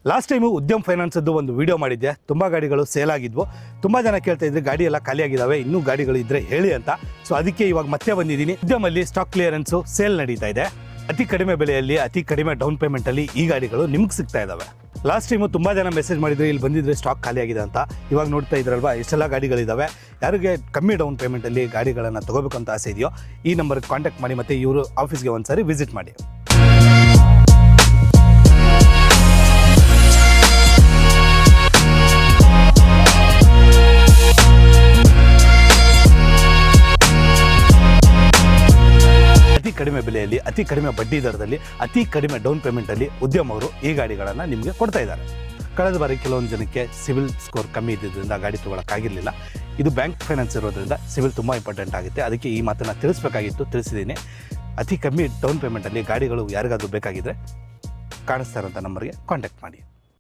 Last time ಉದ್ಯಮ್ ಫೈನಾನ್ಸದ್ದು ಒಂದು video ಮಾಡಿದ್ದೆ. ತುಂಬ ಗಾಡಿಗಳು ಸೇಲ್ ಆಗಿದ್ವು. ತುಂಬ ಜನ ಕೇಳ್ತಾ ಇದ್ರೆ ಗಾಡಿ ಎಲ್ಲ ಖಾಲಿಯಾಗಿದ್ದಾವೆ, ಇನ್ನೂ ಗಾಡಿಗಳು ಇದ್ದರೆ ಹೇಳಿ ಅಂತ. ಸೊ ಅದಕ್ಕೆ ಇವಾಗ ಮತ್ತೆ ಬಂದಿದ್ದೀನಿ. ಉದ್ಯಮಲ್ಲಿ ಸ್ಟಾಕ್ ಕ್ಲಿಯರೆನ್ಸು ಸೇಲ್ ನಡೀತಾ ಇದೆ. ಅತಿ ಕಡಿಮೆ ಬೆಲೆಯಲ್ಲಿ ಅತಿ ಕಡಿಮೆ ಡೌನ್ ಪೇಮೆಂಟಲ್ಲಿ ಈ ಗಾಡಿಗಳು ನಿಮ್ಗೆ ಸಿಗ್ತಾ ಇದ್ದಾವೆ. ಲಾಸ್ಟ್ ಟೈಮು ತುಂಬ ಜನ ಮೆಸೇಜ್ ಮಾಡಿದ್ರು ಇಲ್ಲಿ ಬಂದಿದ್ರೆ ಸ್ಟಾಕ್ ಖಾಲಿಯಾಗಿದೆ ಅಂತ. ಇವಾಗ ನೋಡ್ತಾ ಇದ್ರಲ್ವಾ ಎಷ್ಟೆಲ್ಲ ಗಾಡಿಗಳಿದ್ದಾವೆ. ಯಾರಿಗೆ ಕಮ್ಮಿ ಡೌನ್ ಪೇಮೆಂಟಲ್ಲಿ ಗಾಡಿಗಳನ್ನು ತೊಗೋಬೇಕು ಅಂತ ಆಸೆ ಇದೆಯೋ ಈ ನಂಬರ್ಗೆ ಕಾಂಟ್ಯಾಕ್ಟ್ ಮಾಡಿ ಮತ್ತು ಇವರು ಆಫೀಸ್ಗೆ ಒಂದ್ಸರಿ ವಿಸಿಟ್ ಮಾಡಿ. ಅತಿ ಕಡಿಮೆ ಬೆಲೆಯಲ್ಲಿ ಅತಿ ಕಡಿಮೆ ಬಡ್ಡಿ ದರದಲ್ಲಿ ಅತಿ ಕಡಿಮೆ ಡೌನ್ ಪೇಮೆಂಟಲ್ಲಿ ಉದ್ಯಮ ಅವರು ಈ ಗಾಡಿಗಳನ್ನು ನಿಮಗೆ ಕೊಡ್ತಾ ಇದ್ದಾರೆ. ಕಳೆದ ಬಾರಿ ಕೆಲವೊಂದು ಜನಕ್ಕೆ ಸಿವಿಲ್ ಸ್ಕೋರ್ ಕಮ್ಮಿ ಇದ್ದಿದ್ದರಿಂದ ಗಾಡಿ ತೊಗೊಳಕ್ಕಾಗಿರಲಿಲ್ಲ. ಇದು ಬ್ಯಾಂಕ್ ಫೈನಾನ್ಸ್ ಇರೋದ್ರಿಂದ ಸಿವಿಲ್ ತುಂಬ ಇಂಪಾರ್ಟೆಂಟ್ ಆಗುತ್ತೆ. ಅದಕ್ಕೆ ಈ ಮಾತನ್ನು ತಿಳಿಸಿದ್ದೀನಿ. ಅತಿ ಕಮ್ಮಿ ಡೌನ್ ಪೇಮೆಂಟಲ್ಲಿ ಗಾಡಿಗಳು ಯಾರಿಗಾದ್ರೂ ಬೇಕಾಗಿದ್ದರೆ ಕಾಣಿಸ್ತಾ ಇರೋಂಥ ನಂಬರ್ಗೆ ಕಾಂಟ್ಯಾಕ್ಟ್ ಮಾಡಿ.